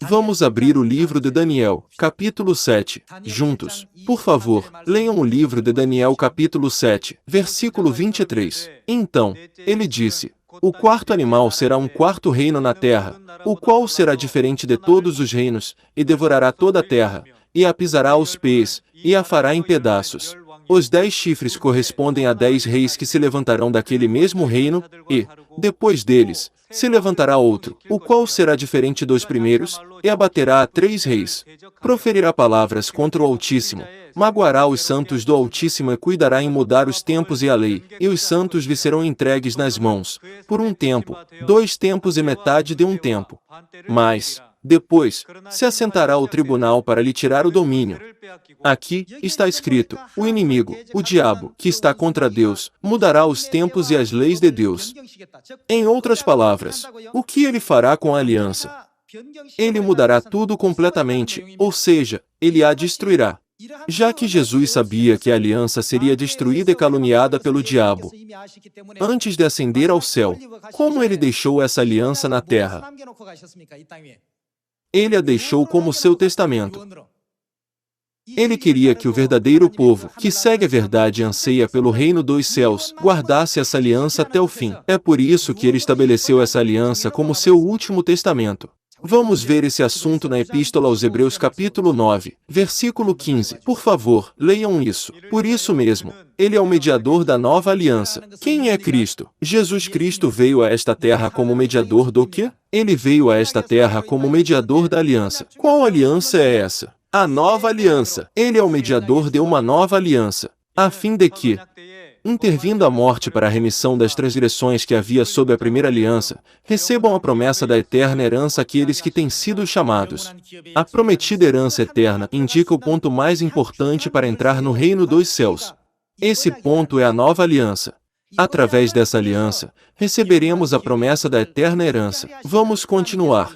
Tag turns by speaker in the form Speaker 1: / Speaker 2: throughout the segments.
Speaker 1: Vamos abrir o livro de Daniel, capítulo 7, juntos. Por favor, leiam o livro de Daniel capítulo 7, versículo 23. Então, ele disse: o quarto animal será um quarto reino na terra, o qual será diferente de todos os reinos, e devorará toda a terra, e a pisará aos pés, e a fará em pedaços. Os 10 chifres correspondem a 10 reis que se levantarão daquele mesmo reino, e, depois deles, se levantará outro, o qual será diferente dos primeiros, e abaterá a 3 reis. Proferirá palavras contra o Altíssimo, magoará os santos do Altíssimo e cuidará em mudar os tempos e a lei, e os santos lhe serão entregues nas mãos, por um tempo, 2 tempos e metade de um tempo. Mas, depois, se assentará o tribunal para lhe tirar o domínio. Aqui está escrito: o inimigo, o diabo, que está contra Deus, mudará os tempos e as leis de Deus. Em outras palavras, o que ele fará com a aliança? Ele mudará tudo completamente, ou seja, ele a destruirá. Já que Jesus sabia que a aliança seria destruída e caluniada pelo diabo antes de ascender ao céu, como ele deixou essa aliança na terra? Ele a deixou como seu testamento. Ele queria que o verdadeiro povo, que segue a verdade e anseia pelo reino dos céus, guardasse essa aliança até o fim. É por isso que ele estabeleceu essa aliança como seu último testamento. Vamos ver esse assunto na Epístola aos Hebreus capítulo 9, versículo 15. Por favor, leiam isso. Por isso mesmo, ele é o mediador da nova aliança. Quem é Cristo? Jesus Cristo veio a esta terra como mediador do quê? Ele veio a esta terra como mediador da aliança. Qual aliança é essa? A nova aliança. Ele é o mediador de uma nova aliança, a fim de que, intervindo a morte para a remissão das transgressões que havia sob a primeira aliança, recebam a promessa da eterna herança aqueles que têm sido chamados. A prometida herança eterna indica o ponto mais importante para entrar no reino dos céus. Esse ponto é a nova aliança. Através dessa aliança, receberemos a promessa da eterna herança. Vamos continuar.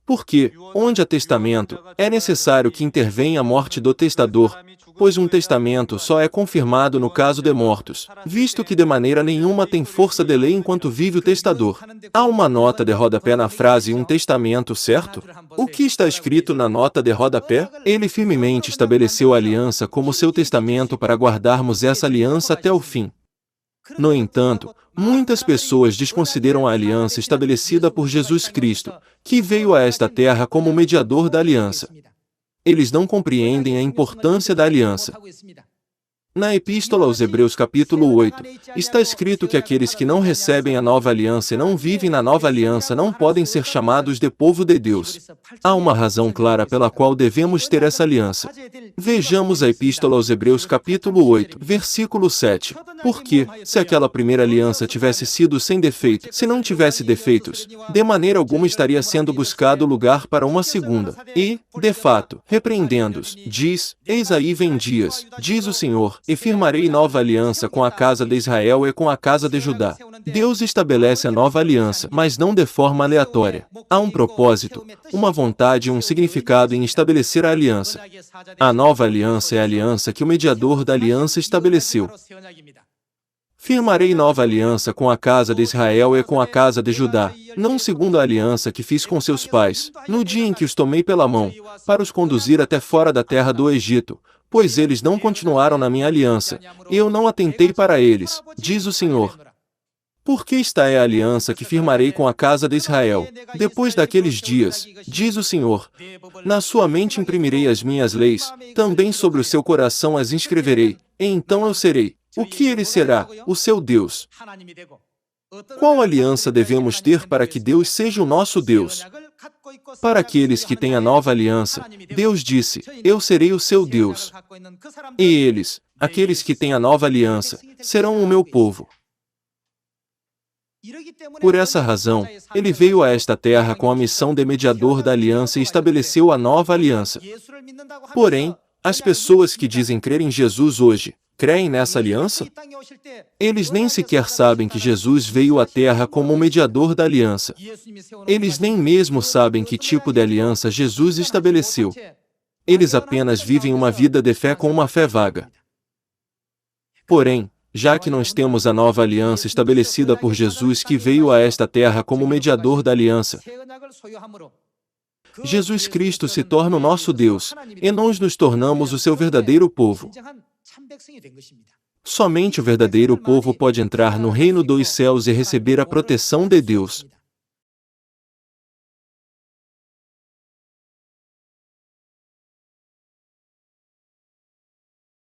Speaker 1: Porque, onde há testamento, é necessário que intervenha a morte do testador, pois um testamento só é confirmado no caso de mortos, visto que de maneira nenhuma tem força de lei enquanto vive o testador. Há uma nota de rodapé na frase um testamento, certo? O que está escrito na nota de rodapé? Ele firmemente estabeleceu a aliança como seu testamento para guardarmos essa aliança até o fim. No entanto, muitas pessoas desconsideram a aliança estabelecida por Jesus Cristo, que veio a esta terra como mediador da aliança. Eles não compreendem a importância da aliança. Na Epístola aos Hebreus capítulo 8, está escrito que aqueles que não recebem a nova aliança e não vivem na nova aliança não podem ser chamados de povo de Deus. Há uma razão clara pela qual devemos ter essa aliança. Vejamos a Epístola aos Hebreus capítulo 8, versículo 7. Porque, se aquela primeira aliança tivesse sido sem defeito, se não tivesse defeitos, de maneira alguma estaria sendo buscado lugar para uma segunda. E, de fato, repreendendo-os, diz: eis aí vem dias, diz o Senhor, e firmarei nova aliança com a casa de Israel e com a casa de Judá. Deus estabelece a nova aliança, mas não de forma aleatória. Há um propósito, uma vontade e um significado em estabelecer a aliança. A nova aliança é a aliança que o mediador da aliança estabeleceu. Firmarei nova aliança com a casa de Israel e com a casa de Judá, não segundo a aliança que fiz com seus pais, no dia em que os tomei pela mão, para os conduzir até fora da terra do Egito, pois eles não continuaram na minha aliança, e eu não atentei para eles, diz o Senhor. Porque esta é a aliança que firmarei com a casa de Israel. Depois daqueles dias, diz o Senhor, na sua mente imprimirei as minhas leis, também sobre o seu coração as inscreverei, e então eu serei. O que ele será? O seu Deus. Qual aliança devemos ter para que Deus seja o nosso Deus? Para aqueles que têm a nova aliança, Deus disse: eu serei o seu Deus. E eles, aqueles que têm a nova aliança, serão o meu povo. Por essa razão, ele veio a esta terra com a missão de mediador da aliança e estabeleceu a nova aliança. Porém, as pessoas que dizem crer em Jesus hoje, creem nessa aliança? Eles nem sequer sabem que Jesus veio à terra como o mediador da aliança. Eles nem mesmo sabem que tipo de aliança Jesus estabeleceu. Eles apenas vivem uma vida de fé com uma fé vaga. Porém, já que nós temos a nova aliança estabelecida por Jesus que veio a esta terra como mediador da aliança, Jesus Cristo se torna o nosso Deus, e nós nos tornamos o seu verdadeiro povo. Somente o verdadeiro povo pode entrar no reino dos céus e receber a proteção de Deus.